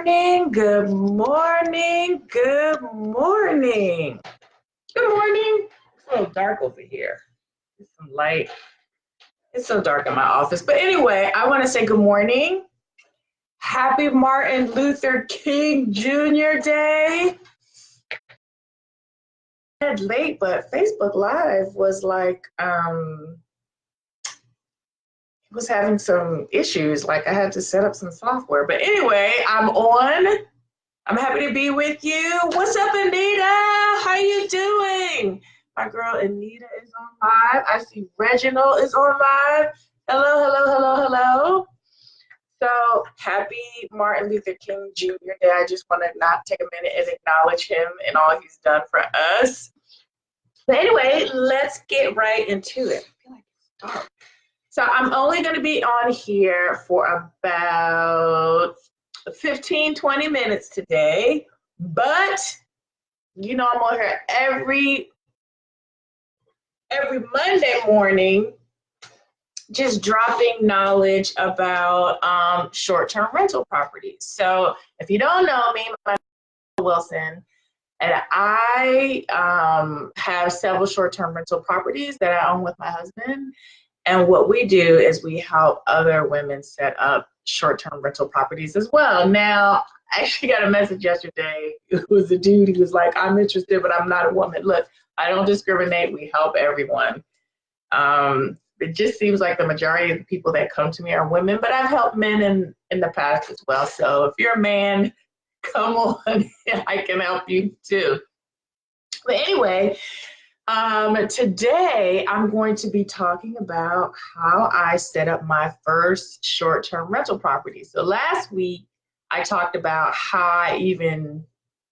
morning, good morning, good morning. Good morning. It's a little dark over here. There's some light. It's so dark in my office. But anyway, I want to say good morning. Happy Martin Luther King Jr. Day. Late, but Facebook Live was like, it was having some issues. Like I had to set up some software. But anyway, I'm on. I'm happy to be with you. What's up, Anita? How you doing? My girl Anita is on live. I see Reginald is on live. Hello, hello, hello, hello. So happy Martin Luther King Jr. Day. I just want to not take a minute and acknowledge him and all he's done for us. But anyway, let's get right into it. I feel like it's dark. So I'm only going to be on here for about 15, 20 minutes today, but you know I'm on here every Monday morning just dropping knowledge about short-term rental properties. So if you don't know me, my name is Wilson, and I have several short-term rental properties that I own with my husband. And what we do is we help other women set up short-term rental properties as well. Now, I actually got a message yesterday. It was a dude. He was like, I'm interested, but I'm not a woman. Look, I don't discriminate. We help everyone. It just seems like the majority of the people that come to me are women, but I've helped men in the past as well. So if you're a man, come on, I can help you too. But anyway, today I'm going to be talking about how I set up my first short-term rental property. So last week I talked about how I even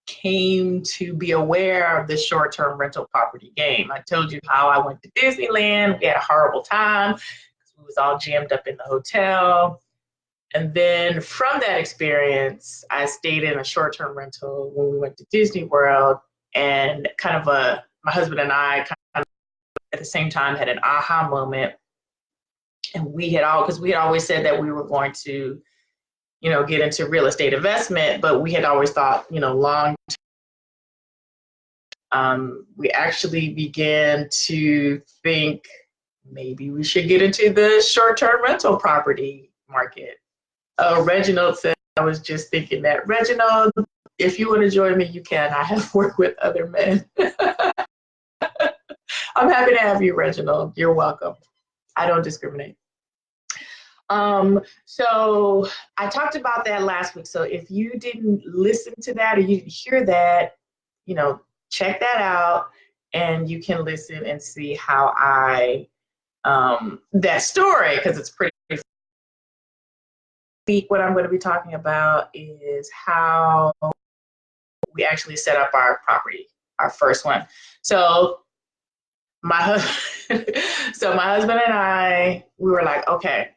came to be aware of the short-term rental property game. I told you how I went to Disneyland. We had a horrible time because we was all jammed up in the hotel. And then from that experience, I stayed in a short-term rental when we went to Disney World, and my husband and I kind of at the same time had an aha moment. And we had always said that we were going to, get into real estate investment, but we had always thought, long term. We actually began to think maybe we should get into the short-term rental property market. Reginald said, I was just thinking that. Reginald, if you want to join me, you can. I have worked with other men. I'm happy to have you, Reginald. You're welcome. I don't discriminate. So I talked about that last week. So if you didn't listen to that or you didn't hear that, check that out and you can listen and see how that story, because it's pretty. What I'm going to be talking about is how we actually set up our property, our first one. So my husband and I, we were like, okay,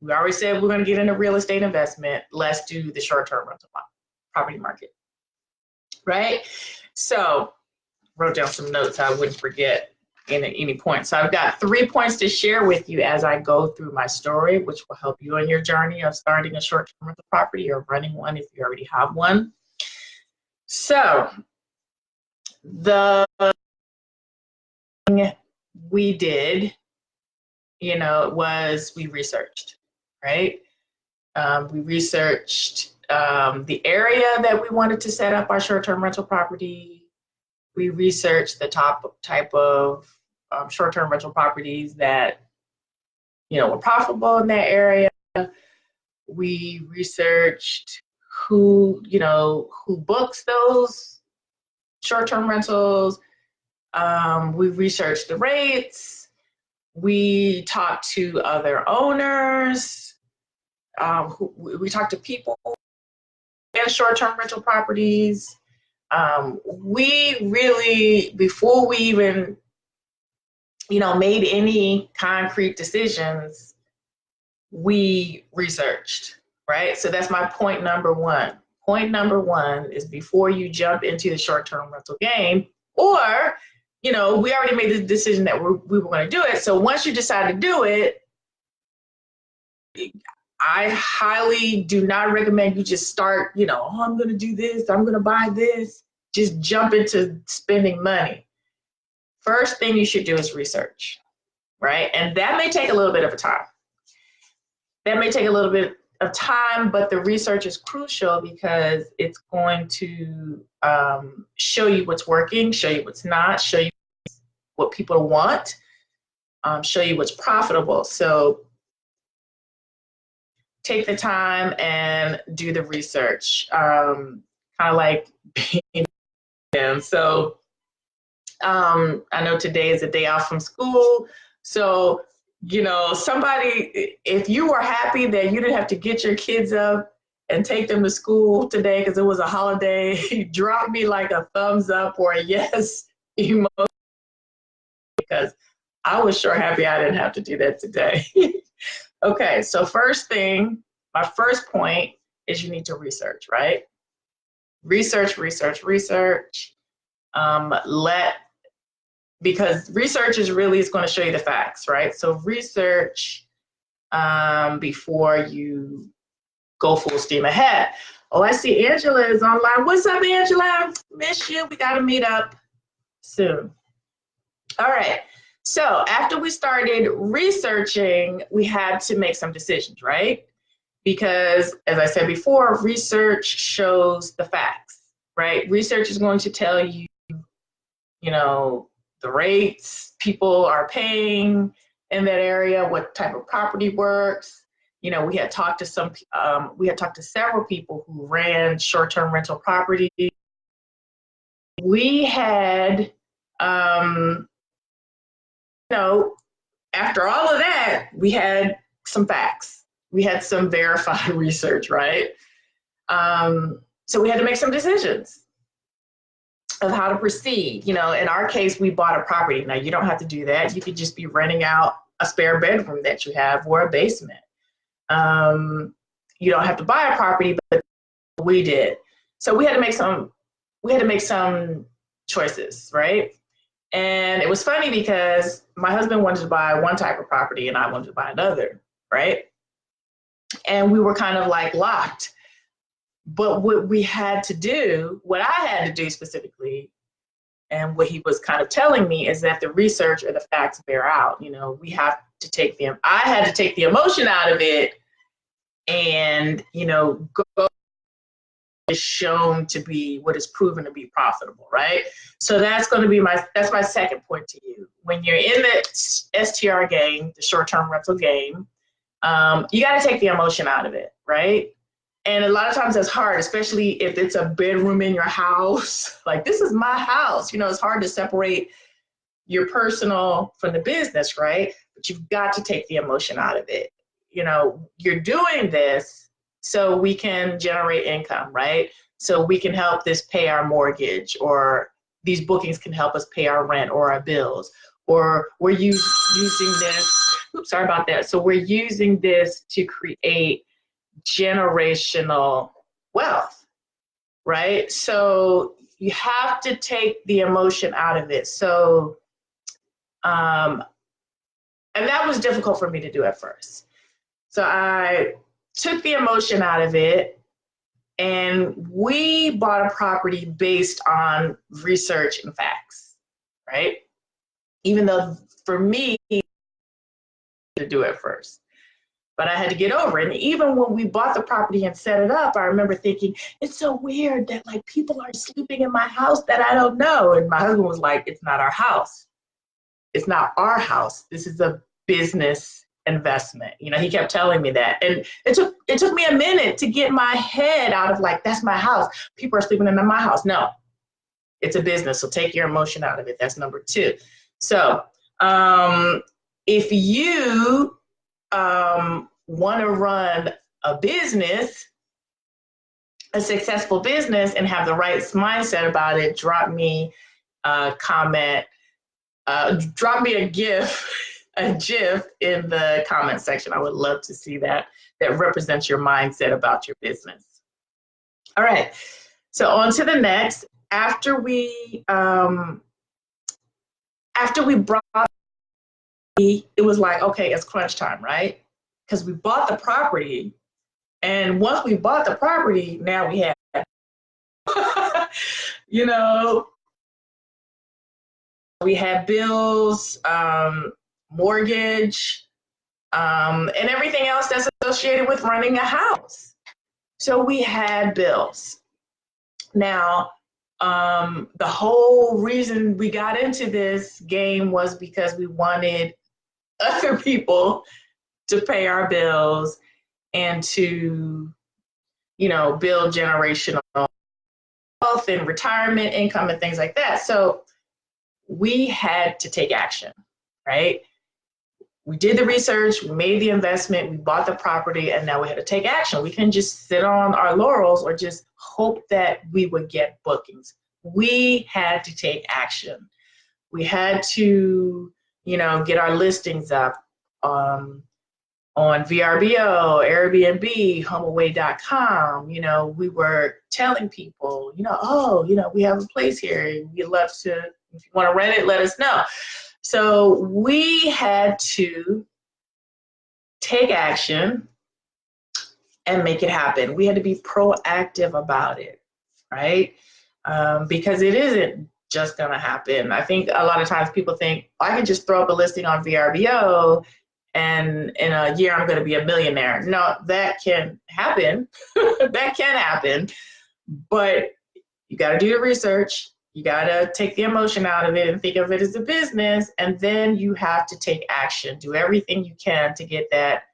we already said we're going to get into real estate investment. Let's do the short-term rental property market, right? So wrote down some notes so I wouldn't forget at any point. So I've got 3 points to share with you as I go through my story, which will help you on your journey of starting a short-term rental property or running one if you already have one. So the thing we did, was we researched, right? We researched the area that we wanted to set up our short-term rental property. We researched the type of short-term rental properties that, were profitable in that area. We researched who books those short-term rentals. We researched the rates. We talked to other owners. We talked to people in short-term rental properties. We really, before we even, made any concrete decisions, we researched, right? So that's my point number one. Point number one is before you jump into the short-term rental game, or, we already made the decision that we were going to do it. So once you decide to do it, I highly do not recommend you just start, oh, I'm going to do this, I'm going to buy this, just jump into spending money. First thing you should do is research, right? And that may take a little bit of a time. That may take a little bit of time, but the research is crucial because it's going to show you what's working, show you what's not, show you what people want, show you what's profitable. So take the time and do the research, kind of like being them. So I know today is a day off from school. So, somebody, if you were happy that you didn't have to get your kids up and take them to school today because it was a holiday, drop me like a thumbs up or a yes emoji, because I was sure happy I didn't have to do that today. Okay, so my first point is you need to research, right? Research. Because research is going to show you the facts, right? So research before you go full steam ahead. Oh, I see Angela is online. What's up, Angela? Miss you. We got to meet up soon. All right. So after we started researching, we had to make some decisions, right? Because as I said before, research shows the facts, right? Research is going to tell you, the rates people are paying in that area, what type of property works. We had talked to several people who ran short-term rental property. We had, after all of that, we had some facts. We had some verified research, right? So we had to make some decisions of how to proceed. In our case, we bought a property. Now, you don't have to do that. You could just be renting out a spare bedroom that you have or a basement. You don't have to buy a property, but we did. So we had to make some choices, right? And it was funny because my husband wanted to buy one type of property and I wanted to buy another, right? And we were kind of like locked. But what I had to do specifically, and what he was kind of telling me, is that the research or the facts bear out. We have to I had to take the emotion out of it and, go is shown to be what is proven to be profitable, right? So that's my second point to you. When you're in the STR game, the short-term rental game, you got to take the emotion out of it, right? And a lot of times that's hard, especially if it's a bedroom in your house. Like, this is my house. It's hard to separate your personal from the business, right? But you've got to take the emotion out of it. You're doing this so we can generate income, right? So we can help this pay our mortgage, or these bookings can help us pay our rent or our bills, or we're using this. Oops, sorry about that. So we're using this to create generational wealth, right? So you have to take the emotion out of it. So, and that was difficult for me to do at first. So I took the emotion out of it, and we bought a property based on research and facts, right? Even though for me to do it first. But I had to get over it. And even when we bought the property and set it up, I remember thinking, it's so weird that like people are sleeping in my house that I don't know. And my husband was like, it's not our house. It's not our house. This is a business investment. He kept telling me that. And it took me a minute to get my head out of like, that's my house. People are sleeping in my house. No, it's a business. So take your emotion out of it. That's number two. So if you want to run a business, a successful business, and have the right mindset about it, drop me a comment, drop me a GIF in the comment section. I would love to see that represents your mindset about your business. All right, so on to the next. After we brought, it was like, okay, it's crunch time, right? because we bought the property. And once we bought the property, now we have, you know, we had bills, mortgage, and everything else that's associated with running a house. So we had bills. Now, the whole reason we got into this game was because we wanted other people to pay our bills and to, you know, build generational wealth and retirement income and things like that. So we had to take action, right? We did the research, we made the investment, we bought the property, and now we had to take action. We couldn't just sit on our laurels or just hope that we would get bookings. We had to take action. We had to, you know, get our listings up on VRBO, Airbnb, HomeAway.com. You know, we were telling people, you know, oh, you know, we have a place here. We'd love to, if you want to rent it, let us know. So we had to take action and make it happen. We had to be proactive about it, right? Because it isn't just going to happen. I think a lot of times people think, oh, I can just throw up a listing on VRBO and in a year I'm going to be a millionaire. No, that can happen. That can happen. But you got to do the research. You got to take the emotion out of it and think of it as a business. And then you have to take action. Do everything you can to get that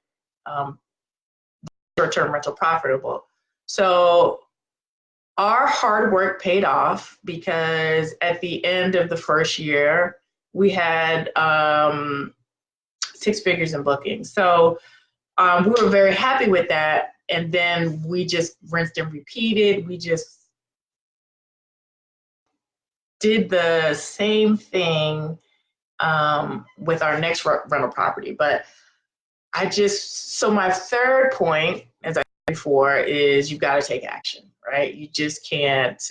short-term rental profitable. So our hard work paid off because at the end of the first year, we had 6 figures in bookings. So we were very happy with that. And then we just rinsed and repeated. We just did the same thing with our next rental property. But so my third point, as I said before, is you've got to take action, right? You just can't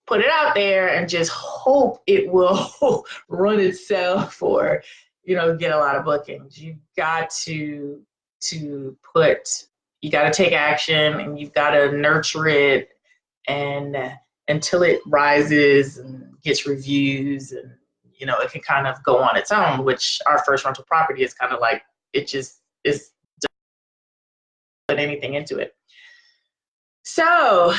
put it out there and just hope it will run itself or, you know, get a lot of bookings. You've got to take action, and you've got to nurture it and until it rises and gets reviews, and, you know, it can kind of go on its own, which our first rental property is kind of like, it just is, put anything into it. So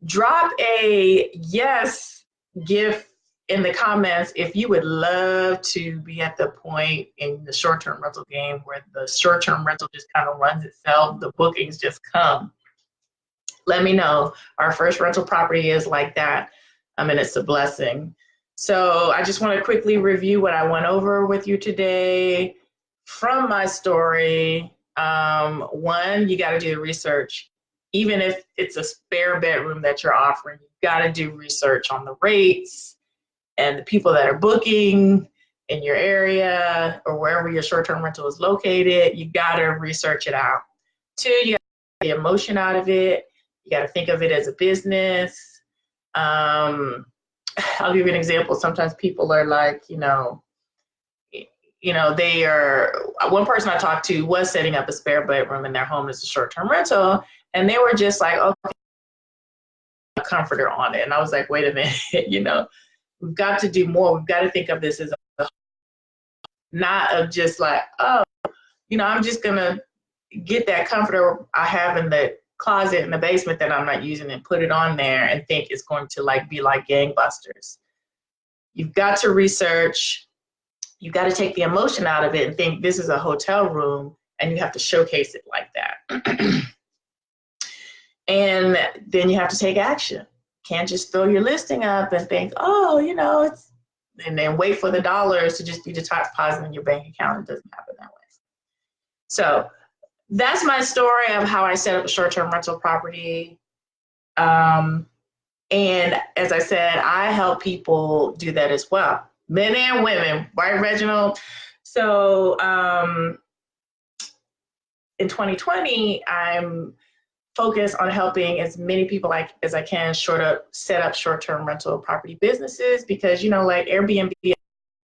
drop a yes GIF in the comments if you would love to be at the point in the short-term rental game where the short-term rental just kind of runs itself, the bookings just come. Let me know. Our first rental property is like that, and it's a blessing. So I just want to quickly review what I went over with you today from my story. One, you got to do the research. Even if it's a spare bedroom that you're offering, you got to do research on the rates and the people that are booking in your area or wherever your short-term rental is located. You got to research it out. 2, you got to get the emotion out of it. You got to think of it as a business. I'll give you an example. Sometimes people are like, they are, one person I talked to was setting up a spare bedroom in their home as a short-term rental, and they were just like, okay, a comforter on it. And I was like, wait a minute, we've got to do more. We've got to think of this as not of just like, oh, I'm just going to get that comforter I have in the closet in the basement that I'm not using and put it on there and think it's going to be like gangbusters. You've got to research. You got to take the emotion out of it and think this is a hotel room, and you have to showcase it like that. And then you have to take action. Can't just throw your listing up and think, oh, and then wait for the dollars to just be deposited in your bank account. It doesn't happen that way. So that's my story of how I set up a short-term rental property. And as I said, I help people do that as well. Men and women, right, Reginald? So in 2020, I'm focused on helping as many people as I can set up short-term rental property businesses because, like Airbnb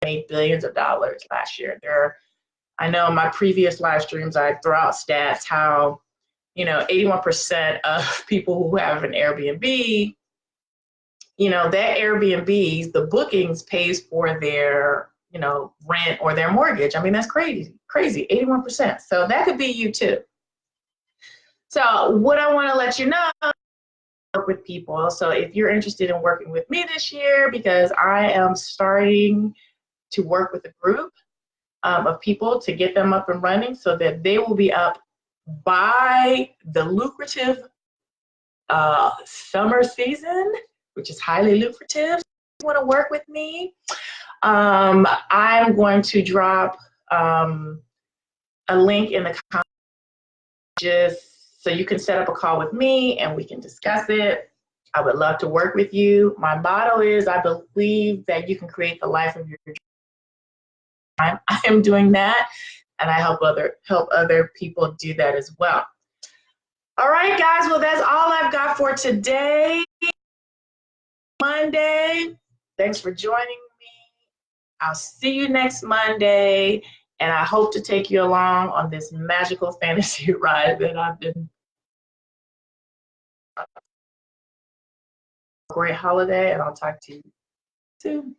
made billions of dollars last year. They're I know in my previous live streams, I throw out stats how, 81% of people who have an Airbnb, that Airbnb, the bookings pays for their, rent or their mortgage. I mean, that's crazy, 81%. So that could be you too. So what I want to let you know, work with people. So if you're interested in working with me this year, because I am starting to work with a group of people to get them up and running so that they will be up by the lucrative summer season, which is highly lucrative. If you want to work with me, I'm going to drop a link in the comments just so you can set up a call with me and we can discuss it. I would love to work with you. My motto is I believe that you can create the life of your dreams. I am doing that, and I help other people do that as well. All right, guys. Well, that's all I've got for today. Monday. Thanks for joining me. I'll see you next Monday, and I hope to take you along on this magical fantasy ride that I've been. Great holiday, and I'll talk to you soon.